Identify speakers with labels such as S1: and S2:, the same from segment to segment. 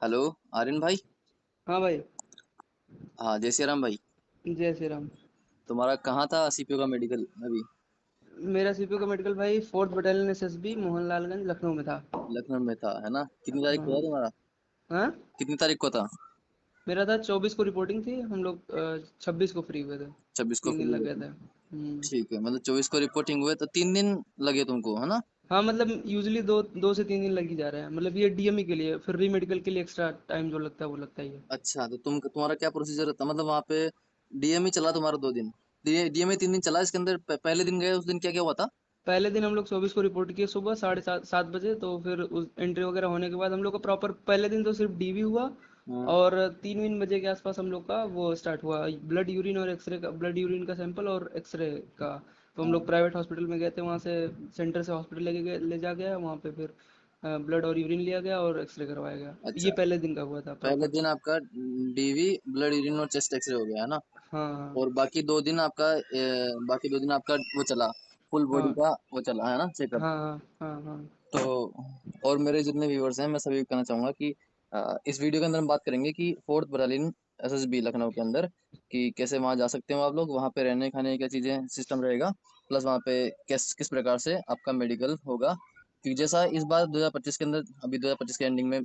S1: Hello. Aryan भाई।
S2: हाँ भाई।
S1: हाँ, जय श्री राम भाई।
S2: जय श्री राम।
S1: तुम्हारा कहाँ था सीपीओ का मेडिकल अभी?
S2: मेरा सीपीयू का मेडिकल भाई 4th battalion SSB Mohanlalganj Lucknow में था।
S1: लखनऊ में था, है ना? कितनी तारीख को था
S2: हाँ।
S1: तुम्हारा?
S2: हाँ।
S1: कितनी तारीख को था?
S2: मेरा था 24 को रिपोर्टिंग थी, हम लोग 26 को फ्री हुए थे।
S1: 26 को
S2: 3 दिन
S1: फ्री
S2: लग
S1: हुए
S2: गए
S1: थे।
S2: थे।
S1: ठीक है, मतलब 24 को रिपोर्टिंग हुए तो 3 दिन लगे तुमको, है ना?
S2: हाँ मतलब यूजली दो 2 से 3 दिन लग ही जा रहे हैं, मतलब ये डीएमई के लिए, फिर री मेडिकल के लिए एक्स्ट्रा टाइम जो लगता है वो लगता ही है।
S1: अच्छा, तो तुम्हारा क्या प्रोसीजर था? मतलब वहाँ पे डीएमई चला तुम्हारा 2 दिन? डीएमई 3 दिन चला, इसके अंदर पहले दिन गए, उस दिन क्या क्या हुआ था?
S2: पहले दिन हम लोग 24 को रिपोर्ट किए सुबह 7:30 बजे, तो फिर उस एंट्री वगैरह होने के बाद हम लोग का प्रॉपर पहले दिन तो सिर्फ डीवी हुआ।
S1: हाँ।
S2: और 3 बजे के आसपास हम लोग का वो स्टार्ट हुआ, ब्लड यूरिन और एक्सरे का, ब्लड यूरिन का सैंपल और एक्सरे का। तो हम
S1: हाँ।
S2: लोग प्राइवेट हॉस्पिटल में गए थे, वहाँ से सेंटर से हॉस्पिटल ले जा गया, वहाँ पे फिर ब्लड और यूरिन लिया गया और एक्सरे करवाया गया।
S1: अच्छा,
S2: ये पहले दिन का हुआ था
S1: पहले
S2: प्रॉपर।
S1: दिन आपका डीवी, ब्लड यूरिन और चेस्ट एक्सरे हो गया, है ना?
S2: हाँ
S1: और बाकी 2 दिन आपका वो चला, फुल बॉडी
S2: हाँ
S1: का वो चला, है ना, चेकअप?
S2: हाँ हाँ हाँ हाँ हाँ।
S1: तो और मेरे जितने व्यूवर्स हैं, मैं सभी को कहना चाहूंगा कि इस वीडियो के अंदर हम बात करेंगे कि फोर्थ बटालियन एसएसबी लखनऊ के अंदर कि कैसे वहाँ जा सकते हो आप लोग, वहाँ पे रहने खाने की क्या चीज़ें सिस्टम रहेगा, प्लस वहाँ पे किस किस प्रकार से आपका मेडिकल होगा। क्योंकि जैसा इस बार 2025 के अंदर, अभी 2025 के एंडिंग में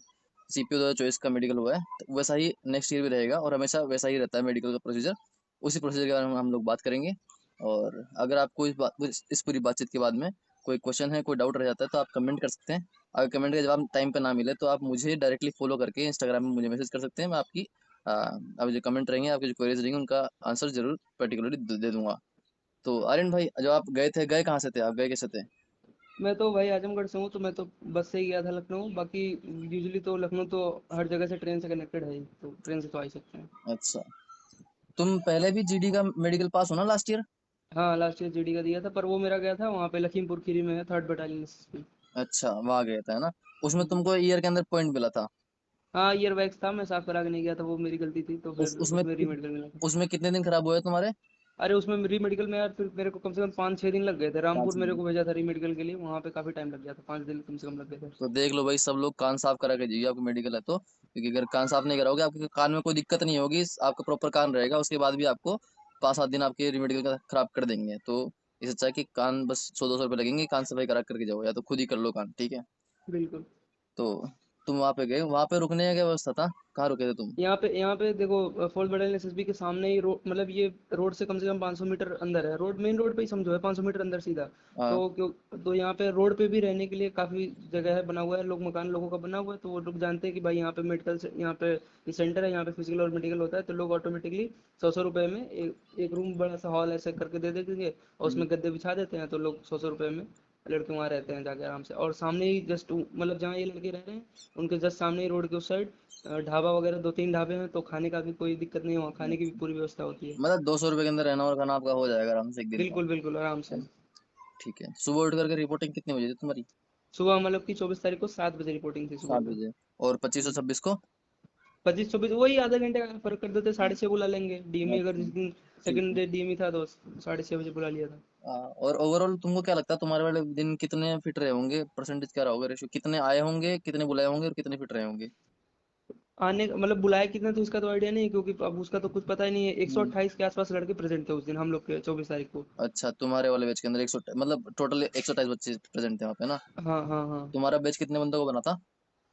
S1: सीपीओ 2024 का मेडिकल हुआ है, तो वैसा ही नेक्स्ट ईयर भी रहेगा और हमेशा वैसा ही रहता है मेडिकल का प्रोसीजर। उसी प्रोसीजर के बारे में हम लोग बात करेंगे। और अगर आपको इस पूरी बातचीत के बाद में कोई क्वेश्चन है, कोई डाउट रह जाता है, तो आप कमेंट कर सकते हैं। अगर कमेंट का जवाब टाइम पे ना मिले तो आप मुझे डायरेक्टली फॉलो करके इंस्टाग्राम में मुझे मैसेज कर सकते हैं। मैं आपकी अब जो कमेंट रहेंगे, आपके जो क्वेरीज रहेंगे, उनका आंसर जरूर पर्टिकुलरली दे दूंगा। तो आर्यन भाई, जो आप गए थे, गए कहाँ से थे? आप गए कैसे थे?
S2: मैं तो भाई आजमगढ़ से हूँ, तो मैं तो बस से ही गया था लखनऊ। बाकी यूजली तो लखनऊ तो हर जगह से ट्रेन से कनेक्टेड है ही, तो ट्रेन से तो आ ही सकते हैं।
S1: अच्छा, तुम पहले भी जीडी का मेडिकल पास हो ना लास्ट ईयर?
S2: हाँ लास्ट ईयर जीडी का दिया था, पर वो मेरा गया था वहाँ पे लखीमपुर खीरी में है, 3rd बटालियन एसएसबी।
S1: अच्छा, वहाँ गया था, है ना? उसमें तुमको ईयर के अंदर पॉइंट मिला था?
S2: हाँ ईयर वैक्स था, मैं साफ करा के नहीं गया था, वो मेरी गलती थी, तो
S1: उस
S2: फिर
S1: उसमें
S2: उसमें री मेडिकल मिला था।
S1: उसमें कितने दिन खराब हुए तुम्हारे?
S2: अरे उसमें री मेडिकल में यार फिर मेरे को कम से कम 5-6 दिन लग गए थे। रामपुर
S1: 5 दिन?
S2: मेरे को भेजा था री मेडिकल के लिए, वहाँ पे काफी टाइम लग गया था, 5 दिन कम से कम लग गए थे।
S1: तो देख लो भाई, सब लोग कान साफ करा के जाइए, आपको मेडिकल है तो। क्योंकि अगर कान साफ नहीं कराओगे, आपके कान में कोई दिक्कत नहीं होगी, आपका प्रॉपर कान रहेगा, उसके बाद भी आपको 5-7 दिन आपके मेडिकल का खराब कर देंगे। तो इससे अच्छा है कि कान बस 100-200 रुपये लगेंगे, कान सफाई करा करके जाओ, या तो खुद ही कर लो कान, ठीक है?
S2: बिल्कुल।
S1: तो तुम वहाँ पे गए, वहाँ पे रुकने का क्या व्यवस्था था? कहाँ रुके थे तुम?
S2: यहाँ पे देखो, फोर्थ बटालियन एसएसबी के सामने ही रोड, मतलब ये रोड से कम 500 मीटर अंदर है, रोड मेन रोड पे ही समझो है, 500 मीटर अंदर सीधा।
S1: हाँ।
S2: तो क्यों, तो यहाँ पे रोड पे भी रहने के लिए काफी जगह है, बना हुआ है, लोग मकान लोगों का बना हुआ है, तो वो लोग जानते हैं कि भाई यहाँ पे मेडिकल से, यहाँ पे ये सेंटर है, यहाँ पे फिजिकल और मेडिकल होता है, तो लोग ऑटोमेटिकली 100-100 रुपए में एक रूम बड़ा सा हॉल ऐसे करके दे देंगे, और
S1: हम्म।
S2: उसमें गद्दे बिछा देते हैं, तो लोग 100-100 रुपए में लड़के वहाँ रहते हैं जाके आराम से। और सामने ही जस्ट, मतलब जहाँ ये लड़के रह रहे हैं उनके जस्ट सामने ही रोड के उस साइड ढाबा वगैरह 2-3 ढाबे हैं, तो खाने का भी कोई दिक्कत नहीं है, वहाँ खाने की भी
S1: अच्छा,
S2: पूरी व्यवस्था होती है।
S1: मतलब 200 रुपये के अंदर रहना और खाना आपका हो जाएगा आराम से एक दिन का,
S2: बिल्कुल बिल्कुल आराम
S1: है
S2: से।
S1: ना? ठीक है, सुबह उठ करके रिपोर्टिंग कितने बजे थी तुम्हारी?
S2: सुबह मतलब कि 24 तारीख को 7 बजे रिपोर्टिंग थी सुबह
S1: 7 बजे। और 25 और
S2: पे।
S1: 26 को?
S2: 25-24 वही आधा घंटे का फर्क कर देते, 6:30 बुला लेंगे डीएमई, अगर
S1: अच्छा,
S2: जिस दिन
S1: ठीक
S2: सेकंड
S1: है।
S2: डे डीएमई था तो 6:30 बजे बुला लिया था।
S1: और ओवरऑल तुमको क्या लगता है, तुम्हारे वाले दिन कितने फिट रहे होंगे? परसेंटेज क्या रहा होगा, रेशियो कितने आए होंगे, कितने बुलाए होंगे, और कितने फिट रहे होंगे?
S2: आने मतलब बुलाए कितने थे उसका तो आइडिया नहीं है, क्योंकि अब उसका तो कुछ पता ही नहीं है।
S1: हम्म।
S2: 128 के आसपास लड़के प्रेजेंट थे उस दिन हम लोग के 24 तारीख को।
S1: अच्छा, तुम्हारे वाले बैच के अंदर 100, मतलब टोटल 128 बच्चे प्रेजेंट थे वहाँ पे ना?
S2: हाँ हाँ हाँ।
S1: तुम्हारा बैच कितने बंदों को बना था?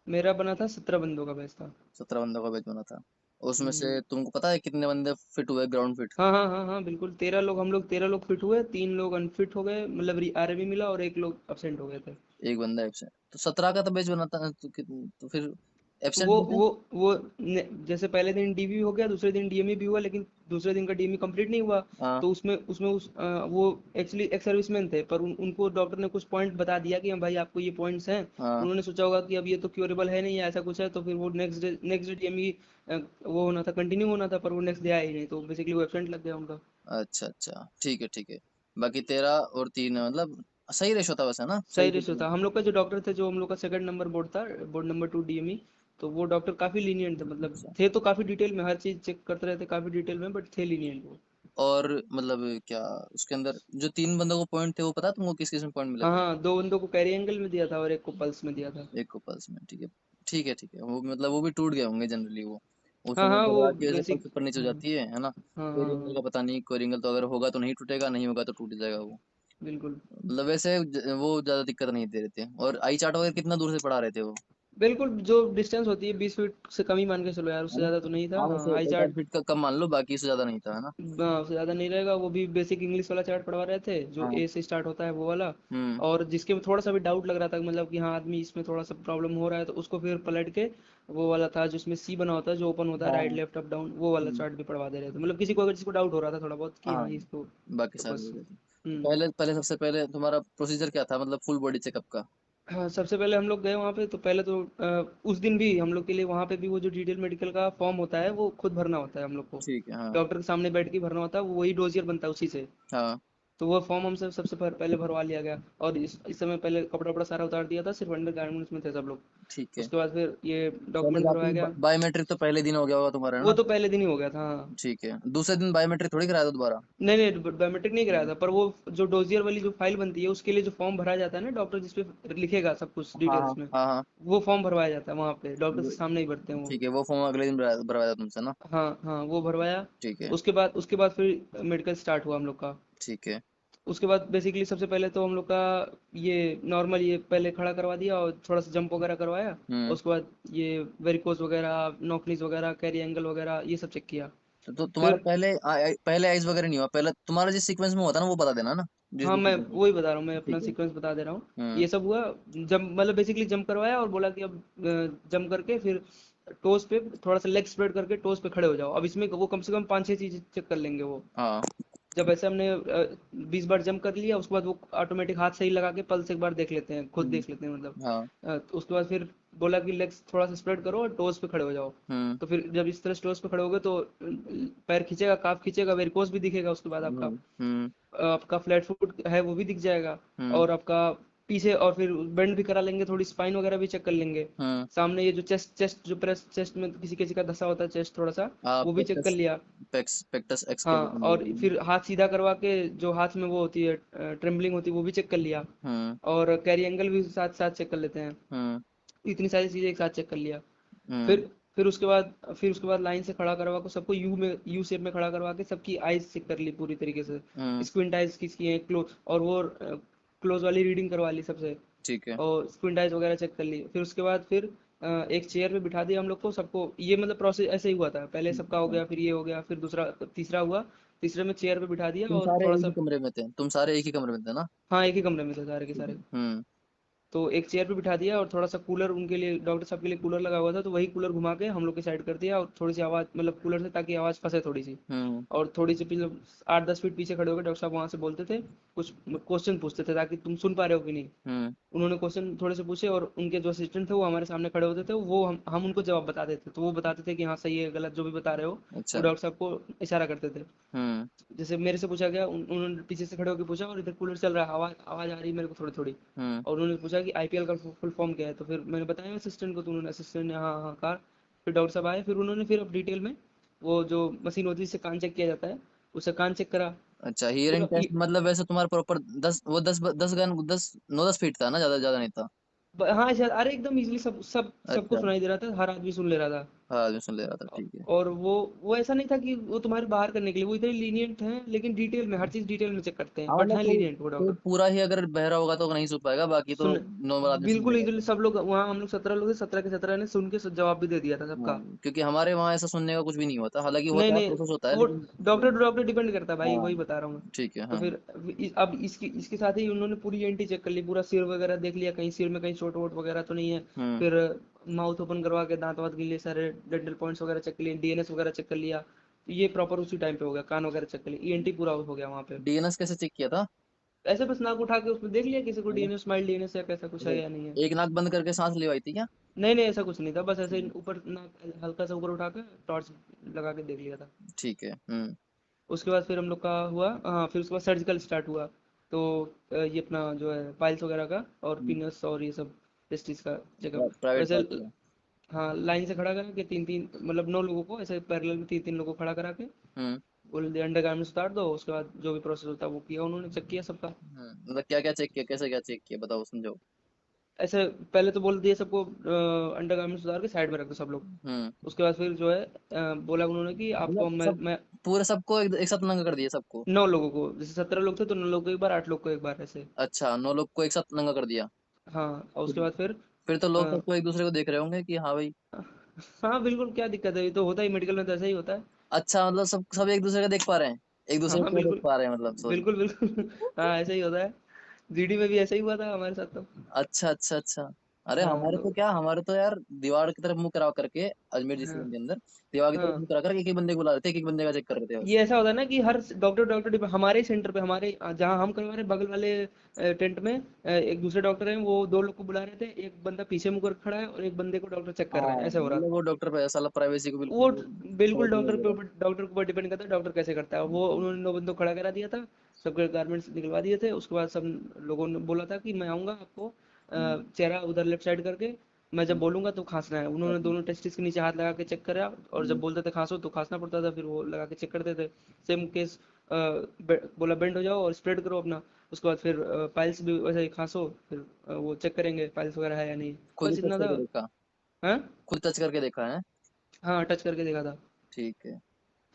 S2: मेरा बना था 17 बंदों का बैच था।
S1: 17 बंदों का बैच बना था। उसमें से
S2: हम्म।
S1: तुमको पता है कितने बंदे फिट हुए, ग्राउंड फिट?
S2: हाँ हाँ हाँ हाँ बिल्कुल, 13 लोग, हम लोग 13 लोग फिट हुए, 3 लोग अनफिट हो गए, मतलब आरएबी मिला, और एक लोग absent हो गए थे।
S1: एक बंदा एब्सेंट, तो 17 का तो बैच बना था, तो फिर एब्सेंट
S2: वो
S1: कैसे?
S2: वो वो जैसे पहले दिन डीवी हो गया, दूसरे दिन डीएमई भी हुआ, लेकिन दूसरे दिन का डीएमई कंप्लीट नहीं हुआ।
S1: हाँ।
S2: तो उसमें उसमें वो एक्चुअली एक्स सर्विसमैन थे, पर उनको डॉक्टर ने कुछ पॉइंट बता दिया कि हाँ भाई आपको ये पॉइंट्स हैं।
S1: हाँ।
S2: उन्होंने सोचा होगा कि अब ये तो क्योरेबल है नहीं, या ऐसा कुछ है, तो फिर वो नेक्स्ट डे डीएमई वो होना था, कंटिन्यू होना था, पर वो नेक्स्ट डे आया ही नहीं, तो बेसिकली वो एब्सेंट लग गया उनका।
S1: अच्छा अच्छा, ठीक है ठीक है। बाकी 13 और 3, मतलब सही रेशो था वैसे ना,
S2: सही
S1: सही
S2: रेशियो
S1: रेशो।
S2: था। हम लोग का जो डॉक्टर थे, जो हम लोग का सेकंड नंबर बोर्ड था, बोर्ड नंबर 2 डीएमई, तो वो डॉक्टर काफी लीनियंट थे, मतलब
S1: अच्छा।
S2: थे तो काफी डिटेल में, हर चीज चेक करते रहते काफी डिटेल में, बट थे लीनियंट वो।
S1: और मतलब क्या, उसके अंदर जो 3 बंदों को पॉइंट थे, वो पता है तुमको किस किस में पॉइंट मिले
S2: हाँ
S1: थे?
S2: हाँ, 2 बंदों को कैरी एंगल में दिया था और एक को पल्स में दिया था।
S1: एक को पल्स में, ठीक है। ठीक है, वो मतलब वो भी टूट गए होंगे जनरली वो,
S2: हाँ
S1: उसमें
S2: हाँ, वो
S1: दबा की वजह से पल्स
S2: बेसिक।
S1: ऊपर नीचे हो जाती है ना।
S2: हाँ
S1: कोई
S2: हाँ
S1: रिंगल
S2: हाँ,
S1: का पता नहीं, कोई रिंगल तो अगर होगा तो नहीं टूटेगा, नहीं होगा तो टूट जाएगा वो।
S2: बिल्कुल।
S1: मतलब वैसे वो ज्यादा दिक्कत नहीं दे रहे थे। और आई चार्ट वगैरह कितना दूर से पढ़ा रहे थे वो,
S2: बिल्कुल, जो डिस्टेंस होती है 20 फीट से कम ही मान के चलो यार,
S1: है
S2: उससे
S1: ना?
S2: ज़्यादा तो नहीं था।
S1: हाँ
S2: हाँ,
S1: वैसे
S2: आई
S1: एक आध
S2: चार्ट।
S1: फीट का कम मान लो, बाकी इससे ज्यादा नहीं था, है ना?
S2: हाँ, उससे ज़्यादा नहीं रहेगा। वो भी बेसिक इंग्लिश वाला चार्ट पढ़वा रहे थे, जो
S1: हाँ।
S2: ए से स्टार्ट होता है वो वाला।
S1: हम्म।
S2: और जिसके में थोड़ा सा भी डाउट लग रहा था, मतलब कि हाँ आदमी इसमें थोड़ा सा प्रॉब्लम हो रहा है, तो उसको फिर पलट के वो वाला था जिसमें सी बना होता है, जो ओपन होता है, राइट
S1: हाँ।
S2: लेफ्ट अप डाउन, वो वाला
S1: हम्म।
S2: चार्ट भी पढ़वा दे रहे थे। मतलब किसी को, अगर जिसको डाउट हो रहा था थोड़ा बहुत कि
S1: हाँ,
S2: हाँ इसको,
S1: बाकी
S2: तो
S1: सारे
S2: बस।
S1: हो गए थे। तो
S2: हम्म।
S1: पहले पहले सबसे पहले तुम्हारा प्रोसीजर क्या था, मतलब फुल बॉडी चेकअप का?
S2: हाँ, सबसे पहले हम लोग गए वहाँ पे, तो पहले तो उस दिन भी हम लोग के लिए वहाँ पे भी वो जो डिटेल मेडिकल का फॉर्म होता है वो खुद भरना होता है हम लोग को।
S1: ठीक है। हाँ।
S2: डॉक्टर के सामने बैठ के भरना होता है, वो वही डोजियर बनता है उसी से।
S1: हाँ।
S2: तो वो फॉर्म हमसे सबसे पहले भरवा लिया गया। और इस समय पहले कपड़ा वपड़ा सारा उतार दिया था, सिर्फ अंडर गारमेंट्स में थे सब लोग।
S1: ठीक है।
S2: उसके बाद फिर ये
S1: पहले
S2: डॉक्यूमेंट भरवाया
S1: बाकी
S2: गया।
S1: बायोमेट्रिक तो पहले दिन हो गया होगा तुम्हारा, है
S2: वो
S1: ना?
S2: तो पहले दिन ही हो गया था, हाँ।
S1: ठीक है, दूसरे दिन बायोमेट्रिक थोड़ी कराया था दोबारा?
S2: नहीं नहीं, बायोमेट्रिक नहीं कराया
S1: हम्म।
S2: था, पर वो जो डोजियर वाली जो फाइल बनती है उसके लिए जो फॉर्म भरा जाता है ना, डॉक्टर जिसपे लिखेगा सब कुछ
S1: हाँ हाँ
S2: डिटेल्स में,
S1: हाँ हाँ।
S2: वो फॉर्म भरवाया जाता है वहाँ पे, डॉक्टर के
S1: वो-
S2: सामने ही भरते हैं वो।
S1: ठीक है, वो फॉर्म अगले दिन भरवाया था तुमसे ना?
S2: हाँ हाँ, वो भरवाया।
S1: ठीक है।
S2: उसके बाद फिर मेडिकल स्टार्ट हुआ हम लोग का।
S1: ठीक है।
S2: उसके बाद बेसिकली सबसे पहले तो हम लोग का ये नॉर्मल, ये पहले खड़ा करवा दिया और थोड़ा सा जंप वगैरह करवाया।
S1: हम्म।
S2: उसके बाद ये वेरिकोस वगैरह, नॉकनीज वगैरह, कैरी एंगल वगैरह, ये सब चेक किया।
S1: तो तुम्हारा
S2: फिर
S1: पहले आइज वगैरह नहीं हुआ? पहले तुम्हारा जिस सीक्वेंस में होता है ना वो बता देना ना, जिस
S2: हाँ,
S1: भी
S2: मैं
S1: सीक्वेंस में।
S2: वही बता रहा हूँ, मैं अपना
S1: ठीक है।
S2: सीक्वेंस बता दे रहा हूँ।
S1: हम्म।
S2: ये सब हुआ। जंप, मतलब बेसिकली जंप करवाया और बोला कि अब जंप करके फिर टोस पे थोड़ा सा लेग स्प्रेड करके टोस पे खड़े हो जाओ। अब इसमें वो कम से कम 5-6 चीज चेक कर लेंगे वो।
S1: हाँ।
S2: जब ऐसे हमने 20 बार जंप कर लिया, उसके बाद वो ऑटोमेटिक हाथ सही लगा के पल्स एक बार देख लेते हैं, खुद
S1: हम्म।
S2: देख लेते हैं मतलब।
S1: हाँ।
S2: तो उसके बाद फिर बोला कि लेग्स थोड़ा सा स्प्रेड करो और टोस पे खड़े हो जाओ।
S1: हम्म।
S2: तो फिर जब इस तरह से टोस पे खड़े हो गए तो पैर खींचेगा, काफ खींचेगा, वेरिकोस भी दिखेगा उसके बाद आपका।
S1: हम्म।
S2: आपका फ्लैट फुट है वो भी दिख जाएगा।
S1: हम्म।
S2: और आपका पीछे, और फिर बेंड भी करा लेंगे, थोड़ी स्पाइन वगैरह भी चेक कर लेंगे।
S1: हम्म।
S2: सामने ये जो चेस्ट चेस्ट जो प्रेस, चेस्ट में किसी किसी का धसा होता है चेस्ट थोड़ा सा,
S1: हाँ,
S2: वो भी चेक कर लिया।
S1: पेक्टस
S2: हाँ,
S1: एक्सकैलिटम
S2: और
S1: बोलते हैं।
S2: फिर हाथ सीधा करवा के जो हाथ में वो होती है ट्रेम्बलिंग होती है, वो भी चेक कर लिया।
S1: हम्म।
S2: और कैरी एंगल भी साथ साथ चेक कर लेते हैं।
S1: हम्म।
S2: इतनी सारी चीजें एक साथ चेक कर लिया।
S1: हम्म।
S2: फिर फिर उसके बाद लाइन से खड़ा करवा के सबको यू शेप में खड़ा करवा के सबकी आईज चेक कर ली पूरी तरीके से।
S1: हम्म।
S2: स्क्विंट आईज किसकी है, क्लोज, और वो क्लोज वाली रीडिंग करवा ली सबसे।
S1: ठीक है।
S2: और स्क्विंट आइज वगैरह चेक कर ली। फिर उसके बाद फिर एक चेयर पे बिठा दिया हम लोग को सबको। ये मतलब प्रोसेस ऐसे ही हुआ था, पहले सबका हो
S1: अच्छा,
S2: गया, फिर ये हो गया, फिर दूसरा तीसरा हुआ। तीसरे में चेयर पे बिठा दिया
S1: तुम
S2: और
S1: सारे
S2: थोड़ा
S1: एक ही
S2: सा।
S1: कमरे में थे? तुम सारे एक ही कमरे में थे ना?
S2: हाँ, एक ही कमरे में थे सारे के
S1: ठीक है।
S2: सारे।
S1: हम्म।
S2: तो एक चेयर पे बिठा दिया और थोड़ा सा कूलर उनके लिए, डॉक्टर साहब के लिए कूलर लगा हुआ था, तो वही कूलर घुमा के हम लोग की साइड कर दिया। और थोड़ी सी आवाज़, मतलब कूलर से, ताकि आवाज़ फंसे थोड़ी सी।
S1: हम्म।
S2: और थोड़ी सी पीछे 8-10 फीट पीछे खड़े होकर डॉक्टर साहब वहाँ से बोलते थे, कुछ क्वेश्चन पूछते थे ताकि तुम सुन पा रहे हो कि नहीं।
S1: हम्म।
S2: उन्होंने क्वेश्चन थोड़े से पूछे और उनके जो असिस्टेंट थे वो हमारे सामने खड़े होते थे, वो हम उनको जवाब बता देते, तो वो बताते थे कि हाँ सही है गलत जो भी बता रहे हो। वो
S1: अच्छा।
S2: डॉक्टर साहब को इशारा करते थे।
S1: हम्म।
S2: जैसे मेरे से पूछा गया, उन्होंने पीछे से खड़े होकर पूछा, और इधर कूलर चल रहा है, आवाज आवाज आ रही है मेरे को थोड़ी थोड़ी।
S1: हम्म।
S2: और उन्होंने पूछा कि आईपीएल का फुल फॉर्म क्या है, तो फिर मैंने बताया असिस्टेंट को, तो उन्होंने, असिस्टेंट ने हाँ हाँ कहा। फिर डॉक्टर साहब आए, फिर उन्होंने फिर अब डिटेल में वो जो मशीन होती है जिससे कान चेक किया जाता है, उससे कान चेक करा
S1: अच्छा, हियरिंग
S2: पूरा।
S1: टेस्ट मतलब वैसे तुम्हारा प्रॉपर 10 10 10 9 10 फीट था ना, ज्यादा ज्यादा नहीं था?
S2: हाँ शायद, अरे एकदम इजीली सबको
S1: अच्छा।
S2: सुनाई दे रहा था, हर आदमी सुन ले रहा था।
S1: हाँ, मैं सुन ले रहा था, ठीक है।
S2: और वो ऐसा नहीं था कि वो तुम्हारे बाहर करने के लिए, वो इतने लीनियंट हैं, लेकिन डिटेल में हर चीज डिटेल में चेक करते हैं,
S1: हाँ
S2: बट
S1: मतलब
S2: हाँ
S1: कोई
S2: लीनियंट वो
S1: कोई
S2: डॉक्टर।
S1: पूरा ही अगर बहरा होगा तो नहीं सुन पाएगा, बाकी तो
S2: सुन,
S1: नॉर्मल आदमी सुन
S2: बिल्कुल
S1: लेगा
S2: इजीली
S1: तो।
S2: सब लोग वहाँ, हम लोग 17 लोग थे, 17 के 17 ने सुन के जवाब भी दे दिया था
S1: हाँ,
S2: सबका।
S1: क्योंकि हमारे वहाँ ऐसा सुनने का कुछ भी नहीं होता, हालांकि
S2: नहीं
S1: होता है,
S2: नहीं,
S1: प्रोसेस होता है,
S2: वो
S1: लेकिन
S2: डॉक्टर टू डॉक्टर डिपेंड करता है भाई,
S1: हाँ,
S2: वही बता रहा हूँ मैं।
S1: ठीक है।
S2: तो
S1: हाँ।
S2: फिर अब इसकी इसके साथ ही उन्होंने पूरी एंटी चेक कर ली, पूरा सिर वगैरह देख लिया, कहीं सिर में कहीं चोट वोट वगैरह तो नहीं है।
S1: हम्म।
S2: फिर माउथ ओपन करवा के दांत वात के लिए सारे डेंटल पॉइंट्स वगैरह चेक कर लिए, डीएनएस वगैरह चेक कर लिया। तो ये प्रॉपर उसी टाइम पे हो गया, कान वगैरह चेक कर लिया, ईएनटी पूरा हो गया वहाँ पे।
S1: डीएनएस कैसे चेक किया था?
S2: ऐसे बस नाक उठा के उसमें देख लिया किसी को
S1: मतलब
S2: डीएनएस, स्माइल डीएनएस या कैसा कुछ है या नहीं है।
S1: एक नाक बंद करके सांस लेवाई थी क्या?
S2: नहीं नहीं, ऐसा कुछ नहीं था, बस ऐसे
S1: ठीक।
S2: ऊपर नाक हल्का सा ऊपर उठा के टॉर्च लगा के देख लिया था।
S1: ठीक है। हम्म।
S2: उसके बाद फिर हम लोग का हुआ, हाँ, फिर उसके बाद सर्जिकल स्टार्ट हुआ। तो ये अपना जो है पाइल्स वगैरह का और पीनस और ये सब टेस्टिस का चेकअप।
S1: प्राइवेट
S2: वैसे
S1: पार्ट का।
S2: हाँ, लाइन से खड़ा करा के तीन तीन, मतलब 9 लोगों को ऐसे पैरेलल में तीन तीन लोगों को खड़ा करा के
S1: हम्म।
S2: बोल दिया अंडर गारमेंट्स उतार दो। उसके बाद जो भी प्रोसेस होता है वो किया, उन्होंने चेक किया सबका।
S1: मतलब क्या क्या चेक किया, कैसे क्या चेक किया, बताओ समझाओ।
S2: ऐसे पहले तो बोल दिया सबको अंडरगारमेंट्स उतार के साइड में रख दो सब लोग।
S1: हम्म।
S2: उसके बाद फिर जो है बोला उन्होंने कि
S1: मतलब
S2: आपको
S1: सब
S2: मैं
S1: पूरे सबको एक साथ नंगा कर दिया सबको?
S2: 9 लोगों को, जैसे 17 लोग थे तो 9 लोग को एक बार, 8 लोग को एक बार ऐसे।
S1: अच्छा, 9 लोग को एक साथ नंगा कर दिया?
S2: हाँ और
S1: फिर
S2: उसके बाद फिर
S1: फिर तो लोग
S2: अ,
S1: सबको एक दूसरे को देख रहे होंगे कि हाँ भाई।
S2: हाँ बिल्कुल, क्या दिक्कत है, ये तो होता ही मेडिकल में, तो ऐसा ही होता है।
S1: अच्छा, मतलब सब सब एक दूसरे को देख पा रहे हैं, एक
S2: हाँ
S1: दूसरे
S2: हाँ
S1: को देख
S2: बिल्कुल,
S1: पा रहे हैं, मतलब सॉरी।
S2: बिल्कुल बिल्कुल हाँ ऐसा ही होता है। जीडी में भी ऐसा ही हुआ था हमारे साथ तो।
S1: अच्छा अच्छा अच्छा। अरे
S2: हाँ
S1: हमारे
S2: तो
S1: तो क्या, हमारे तो यार दीवार की तरफ मुंह करा करके, अजमेर
S2: हाँ
S1: जिले के अंदर दीवार की तरफ
S2: हाँ,
S1: मुंह करा कर एक एक बंदे को बुला रहे थे, एक एक बंदे का चेक कर रहे थे
S2: ये
S1: बस।
S2: ऐसा होता है ना कि हर डॉक्टर डॉक्टर हमारे सेंटर पे, हमारे जहाँ हम करवा रहे हैं, बगल वाले टेंट में एक दूसरे डॉक्टर हैं, वो 2 लोग को बुला रहे थे, एक बंदा पीछे मुंह कर खड़ा है और एक बंदे को डॉक्टर चेक कर रहे हैं,
S1: हाँ,
S2: ऐसे हो रहा
S1: मतलब
S2: था।
S1: वो डॉक्टर पे साला प्राइवेसी को
S2: वो
S1: बिल्कुल
S2: बिल्कुल
S1: तोड़ दिया जरा।
S2: डॉक्टर के ऊपर डिपेंड करता है, डॉक्टर कैसे करता है वो। उन्होंने 9 बंदों को खड़ा करा दिया था, सबके गारमेंट्स निकलवा दिए थे। उसके बाद सब लोगों ने बोला था कि मैं आऊंगा आपको
S1: हम्म,
S2: चेहरा उधर लेफ्ट साइड करके, मैं जब
S1: हम्म,
S2: बोलूंगा तो खांसना है। उन्होंने
S1: हम्म,
S2: दोनों टेस्टिस के नीचे हाथ लगा के चेक करा, और जब
S1: हम्म,
S2: बोलते थे खांसो तो खांसना पड़ता था, फिर वो लगा के चेक करते थे। सेम केस बोला बेंड हो जाओ और स्प्रेड करो अपना। उसके बाद फिर पाइल्स भी वैसे ही खांसो, फिर वो चेक करेंगे पाइल्स वगैरह है या नहीं।
S1: खुद ही
S2: बस
S1: टच
S2: इतना था।
S1: करके देखा?
S2: हाँ
S1: खुद टच करके देखा है?
S2: हाँ, टच करके देखा था।
S1: ठीक है।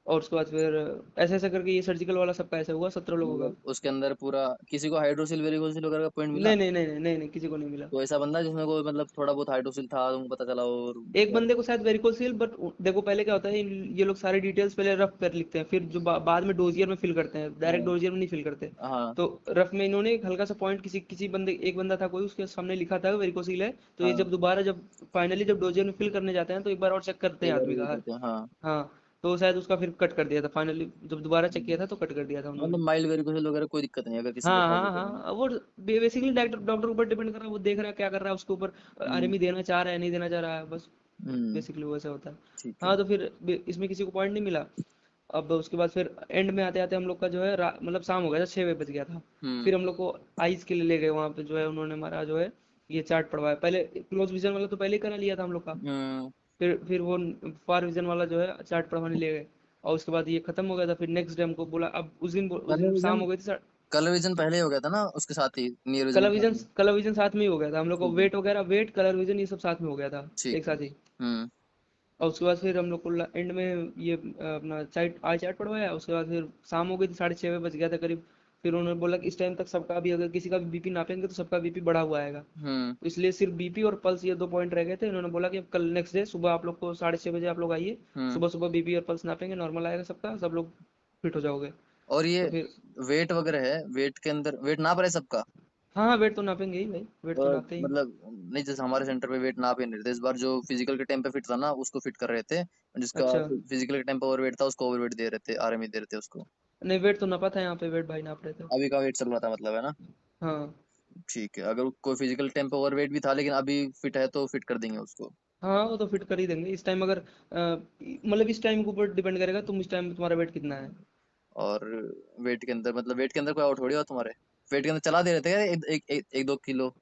S2: और उसके बाद फिर ऐसे ऐसे करके ये सर्जिकल वाला सबका ऐसा हुआ, 17 लोगों का।
S1: मतलब उसके अंदर पूरा किसी को हाइड्रोसिल वेरिकोसिल वगैरह का पॉइंट मिला?
S2: नहीं नहीं नहीं नहीं नहीं नहीं, किसी को नहीं मिला।
S1: तो ऐसा बंदा जिसमें कोई मतलब थोड़ा बहुत हाइड्रोसिल था तुमको पता चला और
S2: एक
S1: यार।
S2: बंदे को शायद वेरिकोसिल, बट देखो पहले क्या होता है, ये लोग सारी डिटेल्स पहले रफ कर लिखते हैं, फिर जो बाद में डोजियर में फिल करते हैं, डायरेक्ट
S1: हाँ
S2: डोजियर में नहीं फिल करते।
S1: हाँ
S2: तो रफ में इन्होंने एक हल्का सा पॉइंट, किसी किसी बंदे, एक बंदा था कोई, उसके सामने लिखा था वेरिकोसिल है, तो ये
S1: हाँ।
S2: जब दोबारा जब फाइनली जब डोजियर में फिल करने जाते हैं तो एक बार और चेक करते
S1: एक
S2: हैं
S1: बार
S2: आदमी
S1: रिव्यू
S2: का।
S1: करते हैं, हाँ।
S2: हाँ, तो शायद उसका फिर कट कर दिया था फाइनली, जब दोबारा चेक किया
S1: हम्म।
S2: था तो कट कर दिया था उन्होंने।
S1: मतलब माइल्ड वेरिकोसिल वगैरह कोई दिक्कत नहीं अगर किसी को
S2: हाँ
S1: था
S2: हाँ
S1: तो।
S2: हाँ, वो बेसिकली डॉक्टर डॉक्टर के ऊपर डिपेंड कर रहा है, वो देख रहा है क्या कर रहा है उसके ऊपर,
S1: हम्म,
S2: आरएमई देना चाह रहा है नहीं देना चाह रहा है, बस
S1: हम्म,
S2: बेसिकली वैसा होता है।
S1: ठीक है।
S2: हाँ तो फिर इसमें किसी को पॉइंट नहीं मिला। अब उसके बाद फिर एंड में आते आते हम लोग का जो है मतलब शाम हो गया था, 6 बजे बज गया था।
S1: हम्म,
S2: फिर हम लोग को आइस के लिए ले गए वहाँ पे, जो है उन्होंने हमारा जो है ये चार्ट पढ़वाया। पहले क्लोज विजन वाला तो पहले ही करा लिया था हम लोग का।
S1: हम्म।
S2: फिर वो फार विजन वाला जो है चार्ट पढ़वाने ले गए। और उसके बाद ये खत्म हो गया था, फिर नेक्स्ट डे हमको बोला, अब उस
S1: कलर
S2: दिन शाम
S1: विजन,
S2: हो गई थी।
S1: कलर विजन पहले हो गया था ना उसके साथ ही, नियर विजन
S2: कलर
S1: के साथ
S2: विजन,
S1: में?
S2: कलर विजन साथ में ही हो गया था हम लोग को,
S1: ठीक है।
S2: वेट वगैरह, वेट कलर विजन ये सब साथ में हो गया था,
S1: ठीक
S2: एक
S1: है।
S2: साथ ही।
S1: हम्म,
S2: और उसके बाद फिर हम लोग को एंड में ये अपना चार्ट आई चार्ट पढ़वाया। उसके बाद फिर शाम हो गई थी, 6:30 बज गया था करीब। फिर उन्होंने बोला कि इस टाइम तक सबका भी, अगर किसी का भी बीपी नापेंगे तो सबका बीपी बढ़ा हुआ आएगा।
S1: हम्म।
S2: तो इसलिए सिर्फ बीपी और पल्स, ये 2 पॉइंट रह गए थे। उन्होंने बोला कि अब कल नेक्स्ट डे सुबह आप लोग को 6:30 बजे आप लोग आइए,
S1: हम्म।
S2: सुबह सुबह बीपी और पल्स नापेंगे, नॉर्मल आएगा सबका, सब लोग फिट हो जाओगे।
S1: और ये
S2: तो फिर
S1: वेट वगैरह है, वेट के अंदर वेट नाप रहे सबका?
S2: हाँ हाँ, वेट तो नापेंगे ही भाई, वेट तो
S1: और
S2: नापते ही।
S1: मतलब नहीं, जैसे हमारे सेंटर पे वेट नाप ही नहीं रहे थे इस बार, जो फिजिकल के टाइम पे फिट था ना उसको फिट कर रहे थे, जिसका
S2: अच्छा,
S1: फिजिकल के टाइम पे ओवरवेट था उसको ओवरवेट दे रहे थे, आरएमई दे रहे थे उसको।
S2: नहीं वेट तो नापा था यहाँ पे, वेट भाई नाप रहे थे।
S1: अभी का वेट चल रहा था मतलब, है ना?
S2: हाँ
S1: ठीक है, अगर कोई फिजिकल टाइम पे ओवरवेट भी था लेकिन अभी फिट है तो फिट कर देंगे उसको।
S2: हाँ, वो तो फिट कर ही देंगे इस टाइम, अगर मतलब इस टाइम के ऊपर डिपेंड करेगा तुम इस टाइम तुम्हारा वेट कितना है।
S1: और वेट के अंदर मतलब वेट के अंदर कोई आउट थोड़ी हुआ तुम्हारे? वेट के अंदर चला दे रहे थे क्या, एक 2 किलो?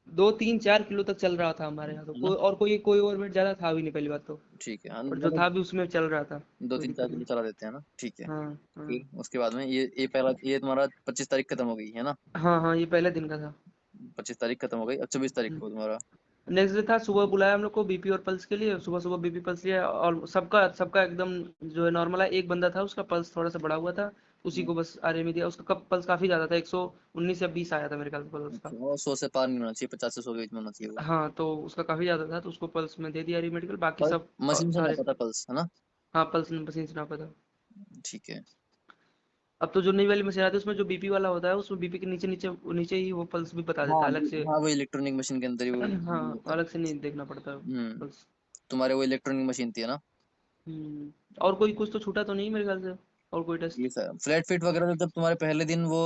S2: 2 3 4 किलो तक चल रहा था हमारे यहाँ तो,
S1: है ना?
S2: कोई और वेट ज्यादा था भी नहीं पहली बात तो।
S1: ठीक है, हाँ,
S2: और जो
S1: मतलब
S2: था भी उसमें चल रहा था,
S1: दो
S2: कोई
S1: तीन चार
S2: दिक्कत नहीं।
S1: किलो चला देते हैं ना, ठीक है।
S2: हाँ हाँ
S1: फिर उसके बाद में ये पहला ये तुम्हारा 25 तारीख खत्म हो गई है ना?
S2: हाँ हाँ, ये पहले दिन का था।
S1: 25 तारीख खत्म हो गई, अब 24 तारीख को तुम्हारा।
S2: नेक्स्ट डे था, सुबह बुलाया हम लोग को बीपी और पल्स के लिए, सुबह सुबह बीपी पल्स लिया, और सबका सबका एकदम जो है नॉर्मल है। एक बंदा था उसका पल्स थोड़ा सा बढ़ा हुआ था, उसी
S1: हम्म,
S2: को बस आरएमई दिया। उसका पल्स काफी ज्यादा था, 119 या 20 आया था मेरे ख्याल से पल्स उसका।
S1: अच्छा, और 100 से पार नहीं होना चाहिए, 50 से 100 के बीच में होना चाहिए वो।
S2: हाँ तो उसका काफी ज्यादा था, तो उसको पल्स में दे दिया मेडिकल, बाकी
S1: पर
S2: सब
S1: मशीन से ना
S2: सारे।
S1: पता पल्स, है ना?
S2: हाँ, पल्स मशीन से नापा था।
S1: ठीक है।
S2: अब तो जो नई वाली मशीन आती है उसमें जो बीपी वाला होता है, उसमें बीपी के नीचे नीचे नीचे ही वो पल्स भी बता
S1: हाँ
S2: देता है अलग से।
S1: हाँ, वो इलेक्ट्रॉनिक मशीन के अंदर ही वो
S2: हाँ,
S1: होता है।
S2: अलग से नहीं देखना पड़ता
S1: हम्म।
S2: पल्स।
S1: तुम्हारे वो इलेक्ट्रॉनिक मशीन थी, है ना?
S2: और कोई कुछ तो छूटा तो नहीं मेरे ख्याल से, और कोई
S1: ये
S2: टेस्ट?
S1: सर फ्लैट फिट वगैरह तो जब तुम्हारे पहले दिन वो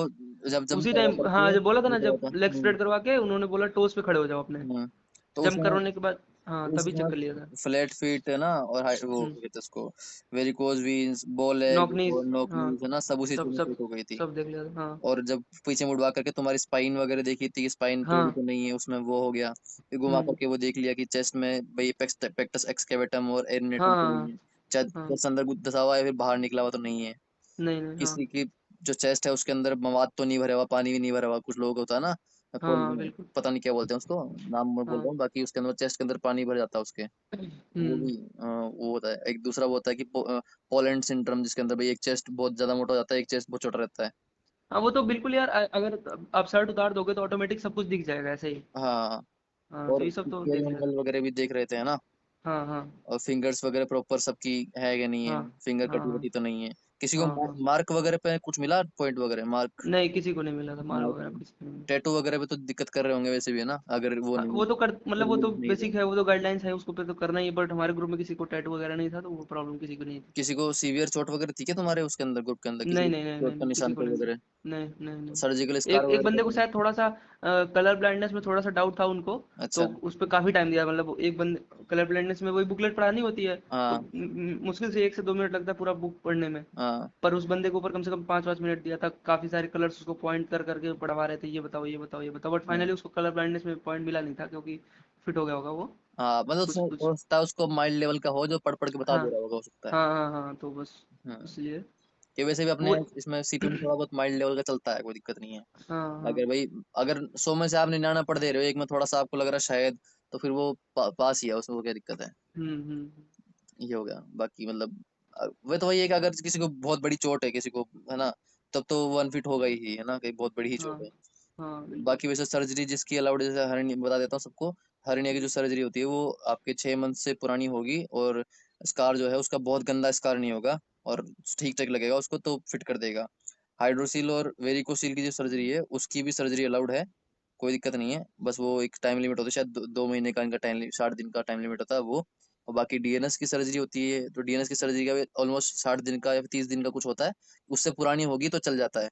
S1: जब जब
S2: उसी
S1: करवा
S2: टाइम,
S1: करके
S2: हाँ, जब बोला था ना,
S1: लेके आया
S2: जब
S1: था।
S2: लेग स्प्रेड करवा के उन्होंने बोला टोस पे खड़े हो जाओ अपने,
S1: हम्म। तो
S2: जंप
S1: उसमें
S2: करवाने के बाद, हाँ तभी चेक
S1: उसमें
S2: कर लिया था।
S1: फ्लैट फीट है ना, और वो
S2: हम्म,
S1: क्या कहते हैं उसको, वेरिकोज वीन्स, बो लेग
S2: नॉकनीज,
S1: और नोक
S2: हाँ,
S1: नीज, है ना, सब उसी
S2: सब
S1: में
S2: सब
S1: फिट हो गई थी।
S2: सब देख लिया था, हाँ
S1: और जब पीछे मुड़वा करके तुम्हारी स्पाइन वगैरह देखी थी कि स्पाइन टेढ़ी
S2: हाँ।
S1: तो नहीं है, उसमें वो हो गया। फिर घुमा
S2: हम्म,
S1: करके वो देख लिया कि चेस्ट में भाई पेक्टस एक्सकेवेटम और एरिनेटम
S2: हाँ
S1: तो
S2: हाँ
S1: नहीं है।
S2: हाँ,
S1: चेस्ट अंदर कुछ धसा हुआ है फिर बाहर निकला हुआ तो नहीं है।
S2: नहीं नहीं, हाँ
S1: किसी की जो चेस्ट है उसके अंदर मवाद तो नहीं भरा हुआ, पानी भी नहीं भरा हुआ, कुछ लोग होता है ना
S2: हाँ बिल्कुल।
S1: पता नहीं क्या बोलते हैं उसको, नाम मैं बोल रहा
S2: हाँ।
S1: हूँ, बाकी उसके अंदर चेस्ट के अंदर पानी भर जाता है उसके। वो
S2: हम्म।
S1: भी वो होता है। एक दूसरा वो होता है कि पोलैंड सिंड्रोम, जिसके अंदर भाई एक चेस्ट बहुत ज्यादा मोटा हो जाता है, एक चेस्ट बहुत छोटा रहता है।
S2: हाँ वो तो बिल्कुल यार, अगर आप शर्ट उतार दोगे तो ऑटोमेटिक सब कुछ दिख जाएगा ऐसे ही।
S1: हाँ।
S2: हाँ तो
S1: और
S2: ये सब तो
S1: फेशियल
S2: देख लेते।
S1: एंगल वगैरह भी देख रहे थे, है ना।
S2: हाँ हाँ
S1: और फिंगर्स वगैरह प्रॉपर सबकी है कि नहीं है,
S2: हाँ
S1: फिंगर
S2: हाँ
S1: कटी
S2: हाँ
S1: वटी तो नहीं है। किसी को
S2: हाँ हाँ।
S1: मार्क वगैरह पे कुछ मिला, पॉइंट वगैरह मार्क।
S2: नहीं किसी को नहीं मिला था माल
S1: मार्क
S2: वगैरह, किसी को नहीं मिला।
S1: टैटू वगैरह पे तो दिक्कत कर रहे होंगे वैसे भी, है ना, अगर वो
S2: हाँ,
S1: नहीं
S2: वो तो कर मतलब वो तो
S1: रिलीज नहीं है तो।
S2: बेसिक है, वो तो गाइडलाइंस है, उसको पे तो करना ही है, बट हमारे ग्रुप में किसी को टैटू वगैरह नहीं था तो वो प्रॉब्लम किसी को नहीं थी।
S1: किसी को सीवियर चोट वगैरह थी क्या तुम्हारे उसके अंदर, ग्रुप के अंदर किसी
S2: नहीं
S1: को
S2: नहीं नहीं
S1: चोट
S2: नहीं
S1: का
S2: नहीं, किसी
S1: निशान
S2: को
S1: कोई
S2: नहीं था।
S1: वगैरह,
S2: नहीं नहीं नहीं।
S1: सर्जिकल स्कार
S2: एक
S1: वगैरह
S2: बंदे
S1: तो
S2: को
S1: नहीं?
S2: शायद थोड़ा सा कलर ब्लाइंडनेस में थोड़ा सा डाउट था उनको, तो
S1: अच्छा।
S2: उस पर काफी टाइम दिया, मतलब एक बंदे कलर ब्लाइंडनेस में वही बुकलेट पढ़ानी होती है, तो
S1: हाँ
S2: मुश्किल से 1 से 2 मिनट लगता है पूरा बुक पढ़ने में।
S1: हाँ।
S2: पर उस बंदे के ऊपर कम से कम 5-5 मिनट दिया था, काफी सारे कलर्स उसको पॉइंट कर करके पढ़वा रहे थे, ये बताओ ये बताओ ये बताओ, बट
S1: हाँ
S2: फाइनली उसको कलर ब्लाइंडनेस में पॉइंट मिला नहीं था, क्योंकि फिट हो गया होगा वो।
S1: हाँ, मतलब
S2: कुछ कुछ।
S1: हो सकता है उसको माइल्ड लेवल का हो, जो पढ़ पढ़ के बता
S2: हाँ
S1: दे रहा होगा, हो सकता है।
S2: हाँ हाँ हाँ, तो बस
S1: हाँ।
S2: इसलिए
S1: कि वैसे भी अपने
S2: वो।
S1: इसमें सीपीयू में थोड़ा बहुत माइल्ड लेवल का चलता है, कोई दिक्कत नहीं है।
S2: हाँ हाँ।
S1: अगर भाई, अगर 100 में से आप 99 पढ़ दे रहे हो, एक में थोड़ा सा आपको लग रहा है शायद, तो फिर वो पास ही है, उसमें वो क्या दिक्कत है।
S2: हम्म।
S1: ये हो गया। बाकी मतलब वो तो वही है कि अगर किसी को बहुत बड़ी चोट है किसी को, है ना, तब तो वो अनफिट होगा ही, है ना, कहीं बहुत बड़ी ही
S2: हाँ
S1: चोट है।
S2: हाँ बिल्कुल।
S1: बाकी वैसे सर्जरी जिसकी अलाउड, जैसे हर्निया बता देता हूँ सबको। हर्निया की जो सर्जरी होती है वो आपके 6 मंथ से पुरानी होगी, और स्कार जो है उसका बहुत गंदा स्कार नहीं होगा, और ठीक ठाक लगेगा उसको, तो फिट कर देगा। हाइड्रोसील और वेरिकोसील की जो सर्जरी है उसकी भी सर्जरी अलाउड है, कोई दिक्कत नहीं है। बस वो एक टाइम लिमिट होता है, शायद 2 महीने का इनका टाइम, 60 दिन का टाइम लिमिट होता है वो। और बाकी डीएनएस की सर्जरी होती है, तो डीएनएस की सर्जरी का भी ऑलमोस्ट 60 दिन का या 30 दिन का कुछ होता है। उससे पुरानी होगी तो चल जाता है।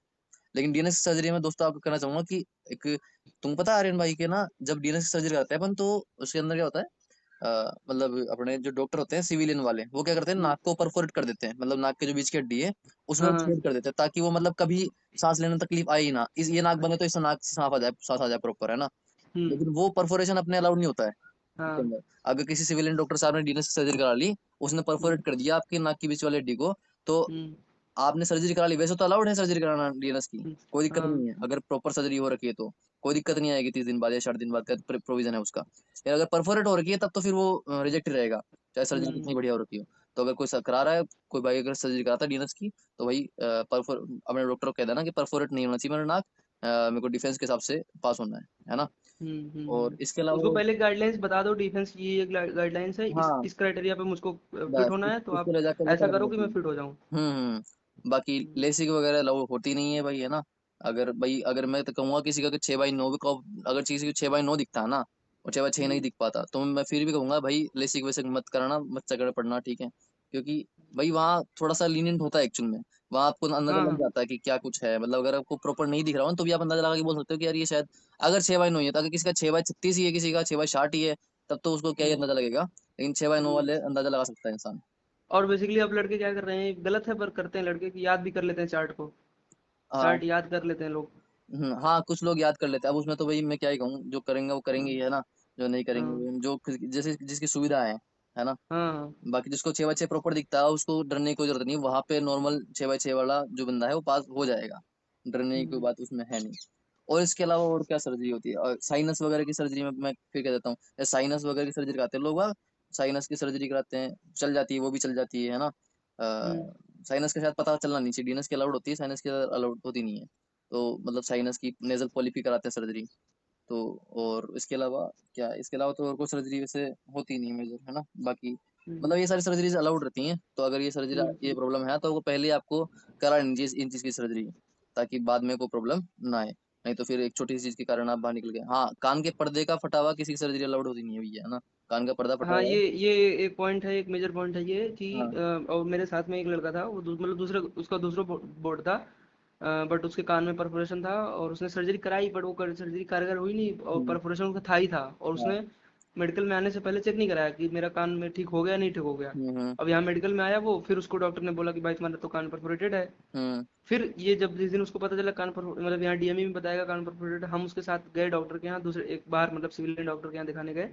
S1: लेकिन डीएनएस की सर्जरी में दोस्तों आपको कहना चाहूंगा कि एक, तुम पता है आर्यन भाई के ना, जब डीएनएस की सर्जरी करते हैं अपन, तो उसके अंदर क्या होता है, मतलब अपने जो डॉक्टर होते हैं सिविलियन वाले, वो क्या करते हैं,
S2: हम्म।
S1: नाक को परफोरेट कर देते हैं, मतलब नाक के जो बीच की हड्डी है उसमें
S2: हाँ
S1: वो
S2: हाँ।
S1: छेद कर देते हैं, ताकि वो मतलब कभी सांस लेने में तकलीफ आए ही ना। इस ये नाक बंद है तो इससे नाक से सांस आ जाए प्रॉपर, है ना।
S2: हम्म।
S1: लेकिन वो परफोरेशन अपने अलाउड नहीं होता है उसके
S2: हाँ।
S1: अंदर। अगर किसी सिविलियन डॉक्टर साहब ने डीएनएस की सर्जरी करा ली, उसने
S2: हम्म।
S1: परफोरेट कर दिया आपकी नाक के बीच वाली हड्डी को, तो
S2: हम्म।
S1: आपने सर्जरी करा ली, वैसे तो अलाउड है सर्जरी कराना डीएनएस की, कोई दिक्कत
S2: हाँ।
S1: नहीं है, अगर प्रॉपर सर्जरी हो रखी है तो कोई दिक्कत नहीं आएगी, 30 दिन बाद या 60 दिन बाद का प्रोविजन है उसका। लेकिन अगर परफोरेट हो रखी है तब तो फिर वो रिजेक्ट रहेगा, चाहे सर्जरी
S2: हम्म।
S1: कितनी बढ़िया हो रखी हो। तो अगर कोई करा रहा है, कोई भाई अगर सर्जरी कराता है डीएनएस की, तो भाई परफोर अपने डॉक्टर को कह देना कि परफोरेट नहीं होना चाहिए मेरा नाक, मेरे को डिफेंस के हिसाब से पास होना है ना। और इसके अलावा
S2: उसको पहले गाइडलाइंस बता दो, डिफेंस की ये गाइडलाइंस है,
S1: हाँ,
S2: इस क्राइटेरिया पे मुझको फिट
S1: बस
S2: होना है, तो
S1: इसको
S2: आप
S1: ले जाकर वो
S2: ऐसा
S1: करा
S2: करो
S1: देना
S2: कि मैं
S1: चाहिए।
S2: फिट हो जाऊं।
S1: बाकी
S2: हम्म।
S1: लेसिक वगैरह लो होती नहीं है भाई, है ना। अगर भाई, अगर मैं तो कहूंगा किसी का कि 6/9 भी अगर किसी को 6/9 दिखता है ना, और 6/6 नहीं
S2: हम्म।
S1: दिख पाता, तो मैं फिर भी कहूंगा भाई लेसिक वैसे मत कराना, मत चकड़ पड़ना, ठीक है। क्योंकि भाई वहाँ थोड़ा सा लीनियंट होता है एक्चुअल में। वहाँ आपको अंदाजा
S2: हाँ
S1: लग
S2: हाँ।
S1: जाता है कि क्या कुछ है, मतलब अगर आपको प्रॉपर नहीं दिख रहा हो तो भी आप अंदाजा लगा के बोल सकते हो कि यार ये शायद, अगर 6/9 ही है, तो अगर किसी का 6/36 ही है, किसी का 6/60 ही है, तब तो उसको क्या ही
S2: हम्म।
S1: अंदाजा लगेगा। लेकिन 6/9
S2: हम्म।
S1: वाले अंदाजा लगा सकता है इंसान।
S2: और बेसिकली अब लड़के क्या कर रहे हैं, गलत है पर करते हैं लड़के, कि याद भी कर लेते हैं चार्ट को,
S1: हाँ।
S2: चार्ट याद कर लेते हैं लोग।
S1: हाँ, कुछ लोग याद कर लेते हैं, अब उसमें तो भाई मैं क्या ही कहूँ, जो करेंगे वो करेंगे
S2: हाँ
S1: ही, है ना। जो नहीं करेंगे
S2: हाँ
S1: जो जैसे जिसकी सुविधा है ना।
S2: हाँ।
S1: बाकी जिसको 6/6 प्रॉपर दिखता है उसको डरने की कोई जरूरत नहीं, वहां पे नॉर्मल 6/6 वाला जो बंदा है वो पास हो जाएगा, डरने की कोई
S2: हम्म।
S1: बात उसमें है नहीं। और इसके अलावा और क्या सर्जरी होती है, और साइनस वगैरह की सर्जरी में मैं फिर कह देता हूँ, साइनस वगैरह की सर्जरी कराते हैं लोग, साइनस की सर्जरी कराते हैं, चल जाती है, वो भी चल जाती है ना।
S2: हम्म।
S1: साइनस का शायद पता चलना नहीं चाहिए, डीएनएस की अलाउड होती है, साइनस की अलाउड होती नहीं है। तो मतलब साइनस की नेजल पॉलिप की कराते हैं सर्जरी। तो और इसके अलावा क्या, इसके अलावा तो और कोई सर्जरी वैसे होती नहीं मेजर, है ना। बाकी
S2: हम्म।
S1: मतलब ये सारी सर्जरीज अलाउड रहती हैं, तो अगर ये सर्जरी, ये
S2: हम्म।
S1: प्रॉब्लम है तो वो पहले ही आपको करा लेनी चाहिए इन चीज की सर्जरी, ताकि बाद में कोई प्रॉब्लम ना आए। नहीं तो फिर एक छोटी सी चीज के कारण आप बाहर निकल गए। हाँ, कान के पर्दे का फटा हुआ किसी की सर्जरी अलाउड होती नहीं है भैया, है ना। कान का पर्दा फटा
S2: हाँ,
S1: हुआ है।
S2: ये एक पॉइंट है, एक मेजर पॉइंट है ये कि
S1: हाँ।
S2: और मेरे साथ में एक लड़का था, वो मतलब दूसरे, उसका दूसरा बोर्ड था, बट उसके कान में परफोरेशन था और उसने सर्जरी कराई, बट वो सर्जरी कारगर हुई नहीं, और
S1: हम्म,
S2: परफोरेशन उसका था ही था, और
S1: हाँ।
S2: उसने मेडिकल में आने से पहले चेक नहीं कराया कि मेरा कान में ठीक हो गया नहीं ठीक हो गया।
S1: हम्म
S2: अब यहाँ मेडिकल में आया वो, फिर उसको डॉक्टर ने बोला कि भाई तुम्हारा तो कान परफोरेटेड है।
S1: हम्म
S2: फिर ये जब जिस दिन उसको पता चला कान पर, मतलब यहाँ डीएमई में बताएगा कान परफोरेटेड, हम उसके साथ गए डॉक्टर के यहाँ, दूसरे एक बार मतलब सिविलियन डॉक्टर के यहाँ दिखाने गए।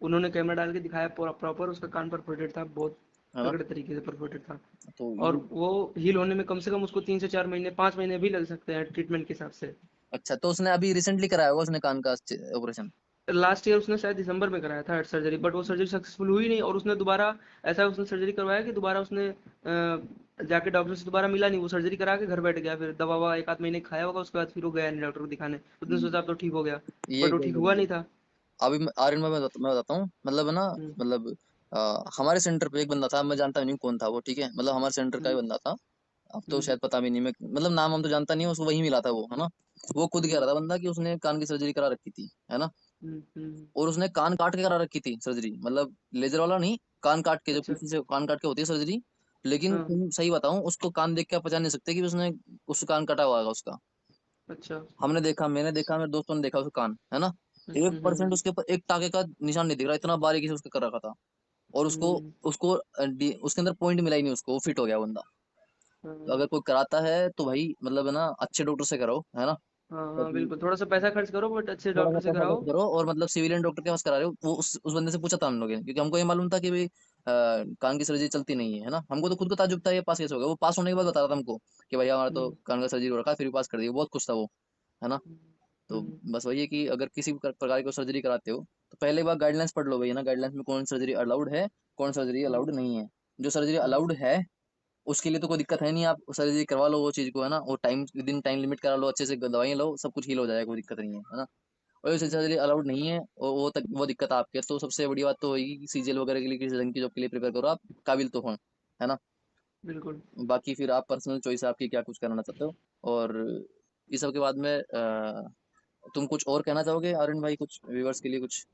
S2: उन्होंने कैमरा डाल के दिखाया, पूरा प्रॉपर उसका कान परफोरेटेड था, बहुत
S1: है ना।
S2: तगड़े तरीके से परफोरेटेड था।
S1: तो
S2: और
S1: ये
S2: वो हील होने में कम से कम उसको 3 से 4 महीने 5 महीने भी लग सकते हैं ट्रीटमेंट के हिसाब से।
S1: अच्छा, तो उसने अभी रिसेंटली कराया होगा उसने कान का ऑपरेशन।
S2: लास्ट ईयर उसने शायद दिसंबर में कराया था सर्जरी, बट वो सर्जरी सक्सेसफुल हुई नहीं, और उसने दोबारा ऐसा उसने सर्जरी करवाया कि दोबारा उसने जाके डॉक्टर से दोबारा मिला नहीं, वो सर्जरी करा के घर बैठ गया, फिर दवा ववा एक आध महीने खाया होगा, उसके बाद फिर वो गया नहीं डॉक्टर को दिखाने, उसने सोचा अब तो ठीक हो गया,
S1: ये
S2: बट
S1: एक
S2: वो ठीक हुआ
S1: प्रॉब्लम है।
S2: नहीं था।
S1: अभी आर्यन में मैं बताता हूँ, मतलब है ना,
S2: हम्म।
S1: मतलब हमारे सेंटर पे एक बंदा था, मैं जानता नहीं कौन था वो, ठीक है, मतलब हमारे सेंटर का ही
S2: हम्म।
S1: बंदा था। अब तो
S2: हम्म।
S1: शायद पता भी नहीं, मैं मतलब नाम हम तो जानता नहीं हूँ, उसको वही मिला था वो, है ना। वो खुद कह
S2: हम्म।
S1: रहा था बंदा कि उसने कान की सर्जरी करा रखी थी, है ना।
S2: हम्म।
S1: और उसने कान काट के करा रखी थी सर्जरी, मतलब लेजर वाला नहीं, कान काट के, जो
S2: अच्छा।
S1: पीछे से कान काट के होती है सर्जरी। लेकिन
S2: हाँ।
S1: तुम सही बताऊं, उसको कान देख के आप पहचान नहीं सकते कि उसने उस कान कटा हुआ है उसका।
S2: अच्छा।
S1: हमने देखा, मैंने देखा, मेरे दोस्तों ने देखा उसका कान, है ना। 1% उसके ऊपर एक टाके का निशान नहीं दिख रहा, इतना बारीकी से उसका कर रखा था। और उसको
S2: हम्म।
S1: उसको उसके अंदर पॉइंट मिला ही नहीं उसको, वो फिट हो गया बंदा। तो
S2: हाँ।
S1: अगर कोई कराता है तो भाई मतलब है ना, अच्छे डॉक्टर से कराओ, है ना।
S2: हाँ। हाँ
S1: ताकि
S2: बिल्कुल, थोड़ा सा पैसा खर्च करो बट अच्छे
S1: थोड़ा सा
S2: डॉक्टर से
S1: पैसा खर्च
S2: कराओ।
S1: करो, और मतलब सिविलियन डॉक्टर के पास करा रहे हो, वो उस बंदे से पूछा था हम लोगों ने, क्योंकि हमको ये मालूम था कि भाई कान की सर्जरी चलती नहीं है ना। हमको तो खुद को ताजुब था ये पास कैसे हो गया। वो पास होने के बाद बता रहा था हमको कि भैया हमारा तो
S2: हम्म।
S1: कान का सर्जरी हो रखा है, फिर भी पास कर दिया, बहुत खुश था वो, है ना।
S2: हम्म।
S1: तो
S2: हम्म।
S1: बस वही है कि अगर किसी भी प्रकार की सर्जरी कराते हो तो पहले बार गाइडलाइंस पढ़ लो भाई, है ना। गाइडलाइंस में कौन सर्जरी अलाउड है, कौन सर्जरी
S2: हम्म।
S1: अलाउड नहीं है। जो सर्जरी
S2: हम्म।
S1: अलाउड है उसके लिए तो कोई दिक्कत है नहीं, आप सर्जरी करवा लो वो चीज को, है ना। वो time with in time limit करा लो, अच्छे से दवाइयाँ लो, सब कुछ हील हो जाएगा, कोई दिक्कत नहीं है ना। और जो
S2: हम्म।
S1: सर्जरी अलाउड नहीं है वो तक वो दिक्कत आपकी है, तो सबसे बड़ी बात तो होगी कि सीजीएल वगैरह के लिए किसी रंग की जॉब के लिए प्रिपेयर करो आप, काबिल तो हो, है ना।
S2: बिल्कुल।
S1: बाकी फिर आप पर्सनल चॉइस है आपकी, क्या कुछ करना चाहते हो। और इस सब के बाद में तुम कुछ और कहना चाहोगे आर्यन भाई, कुछ व्यूअर्स के लिए कुछ।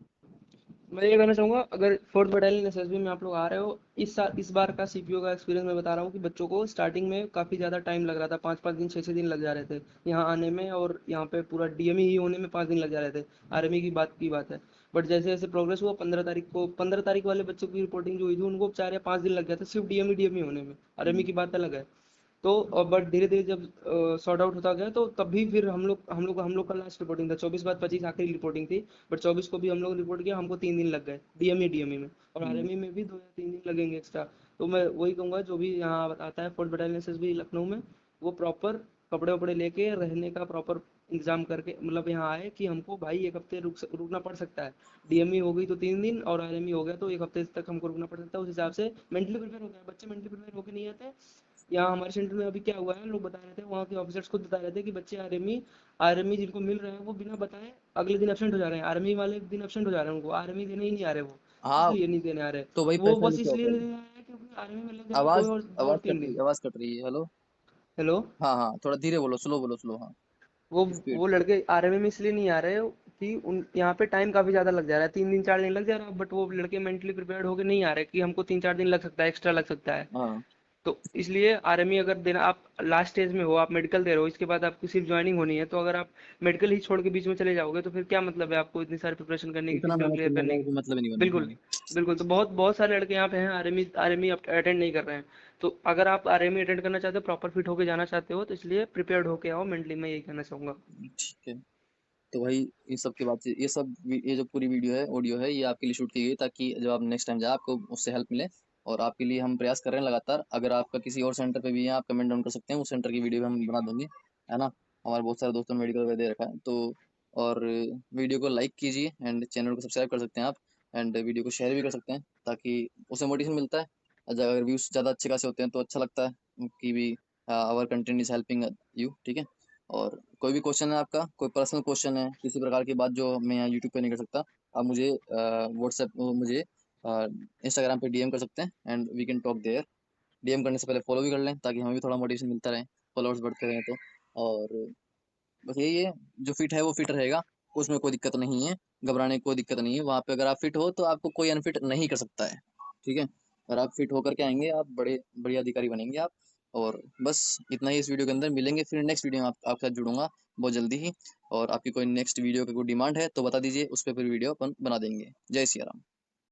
S2: मैं ये कहना चाहूंगा, अगर फोर्थ बटालियन एसएसबी में आप लोग आ रहे हो, इस साल इस बार का सीपीओ का एक्सपीरियंस मैं बता रहा हूँ कि बच्चों को स्टार्टिंग में काफ़ी ज़्यादा टाइम लग रहा था, 5-5 दिन 6-6 दिन लग जा रहे थे यहाँ आने में, और यहाँ पे पूरा डीएमई ही होने में 5 दिन लग जा रहे थे। आर्मी की बात है। बट जैसे जैसे प्रोग्रेस हुआ, 15 तारीख को 15 तारीख वाले बच्चों की रिपोर्टिंग जो हुई थी, उनको 4 या 5 दिन लग गया था सिर्फ डीएमई होने में। आर्मी
S1: हम्म,
S2: की बात अलग है। तो बट धीरे धीरे जब सॉर्ट आउट होता गया, तो तब भी फिर हम लोग का लास्ट रिपोर्टिंग था, 24 बाद 25 आखिरी रिपोर्टिंग थी। बट 24 को भी हम लोग रिपोर्ट किया, हमको 3 दिन लग गए डीएमई में, और
S1: हम्म,
S2: आरएमई में भी 2 या 3 दिन लगेंगे एक्स्ट्रा। तो मैं वही कहूँगा, जो भी यहाँ आता है फोर्थ बटालियन एसएसबी लखनऊ में, वो प्रॉपर कपड़े वपड़े लेके रहने का प्रॉपर इंतजाम करके मतलब यहाँ आए, कि हमको भाई 1 हफ्ते रुकना पड़ सकता है। डीएमई हो गई तो 3 दिन, और आरएमई हो गया तो 1 हफ्ते तक हमको रुकना पड़ सकता है, उस हिसाब से मेंटली प्रिपेयर हो गया। बच्चे मेंटली प्रिपेयर होके नहीं आते। यहाँ हमारे सेंटर में अभी क्या हुआ है, लोग बता रहे थे, वहाँ के ऑफिसर्स खुद बता रहे थे कि बच्चे आर्मी जिनको मिल रहे हैं, वो बिना बताए अगले दिन एब्सेंट हो जा रहे हैं, आर्मी वाले दिन एब्सेंट हो जा रहे हैं, उनको आर्मी देने ही नहीं आ रहे वो। किस
S1: हाँ,
S2: लिए नहीं देने आ रहे?
S1: तो वही
S2: वो
S1: पैसा
S2: बस
S1: लेके आओ
S2: इसलिए नहीं
S1: पहले।
S2: देने आ रहे हैं क्योंकि आर्मी में लग जाएंगे कोई
S1: आवाज
S2: और दो और
S1: आवाज
S2: तीन
S1: कट रही
S2: दिन
S1: है, आवाज कट रही है, हेलो।
S2: हेलो।
S1: हाँ हाँ, थोड़ा धीरे बोलो, स्लो बोलो, स्लो, हाँ।
S2: वो
S1: स्पीड।
S2: वो लड़के आर्मी में इसलिए नहीं आ रहे कि उन यहाँ पे टाइम काफी ज्यादा लग जा रहा है, 3 दिन 4 दिन लग जा रहा है, बट वो लड़के मेंटली प्रिपेयर्ड होके नहीं आ रहे कि हमको 3-4 दिन लग सकता है, एक्स्ट्रा लग सकता है।
S1: हाँ,
S2: तो इसलिए आर्मी अगर देना, आप लास्ट स्टेज में हो, आप मेडिकल दे रहे हो, इसके बाद आपकी सिर्फ ज्वाइनिंग होनी है, तो अगर आप मेडिकल ही छोड़ के बीच में चले जाओगे, तो फिर क्या मतलब है आपको इतनी सारी प्रिपरेशन करने की,
S1: इतना
S2: फिजिकल
S1: मेहनत
S2: क्लियर
S1: करने
S2: करने
S1: का
S2: की?
S1: कोई मतलब ही नहीं बना,
S2: बिल्कुल।
S1: हाँ।
S2: बिल्कुल, तो बहुत बहुत सारे लड़के यहाँ पे हैं, आर्मी आर्मी अटेंड नहीं कर रहे हैं। तो अगर आप आर्मी अटेंड करना चाहते हो, प्रॉपर फिट होके जाना चाहते हो, तो इसलिए प्रिपेयर्ड होके आओ मेंटली, मैं यही कहना चाहूंगा।
S1: ठीक है। तो भाई ये सब की बात, ये जो पूरी वीडियो है, ऑडियो है, ये आपके लिए शूट की गई ताकि जब आप नेक्स्ट टाइम जाए आपको उससे हेल्प मिले। और आपके लिए हम प्रयास कर रहे हैं लगातार। अगर आपका किसी और सेंटर पे भी है, आप कमेंट डाउन कर सकते हैं, उस सेंटर की वीडियो भी हम बना देंगे, है ना। हमारे बहुत सारे दोस्तों ने मेडिकल वगैरह दे रखा है तो। और वीडियो को लाइक कीजिए एंड चैनल को सब्सक्राइब कर सकते हैं आप। एंड वीडियो को शेयर भी कर सकते हैं ताकि उससे मोटिवेशन मिलता है। अगर व्यूज ज़्यादा अच्छे खासे होते हैं तो अच्छा लगता है कि भी our content is helping you, ठीक है। और कोई भी क्वेश्चन है आपका, कोई पर्सनल क्वेश्चन है, किसी प्रकार की बात जो मैं यहाँ यूट्यूब पे नहीं कर सकता, आप मुझे व्हाट्सएप, मुझे इंस्टाग्राम पे डीएम कर सकते हैं and we can talk there. DM करने से पहले फॉलो भी कर लें ताकि हमें भी थोड़ा मोटिवेशन मिलता रहे, फॉलोअर्स बढ़ते रहें तो। और बस यही है, जो फिट है वो फिट रहेगा, उसमें कोई दिक्कत नहीं है, घबराने की कोई दिक्कत नहीं है। वहाँ पे अगर आप फिट हो तो आपको कोई अनफिट नहीं कर सकता है, ठीक है। और आप फिट होकर के आएंगे, आप बड़े बढ़िया अधिकारी बनेंगे आप। और बस इतना ही इस वीडियो के अंदर। मिलेंगे फिर नेक्स्ट वीडियो में, आपके साथ जुड़ूंगा बहुत जल्दी ही। और आपकी कोई नेक्स्ट वीडियो की कोई डिमांड है तो बता दीजिए, उस पर फिर वीडियो अपन बना देंगे। जय सिया राम।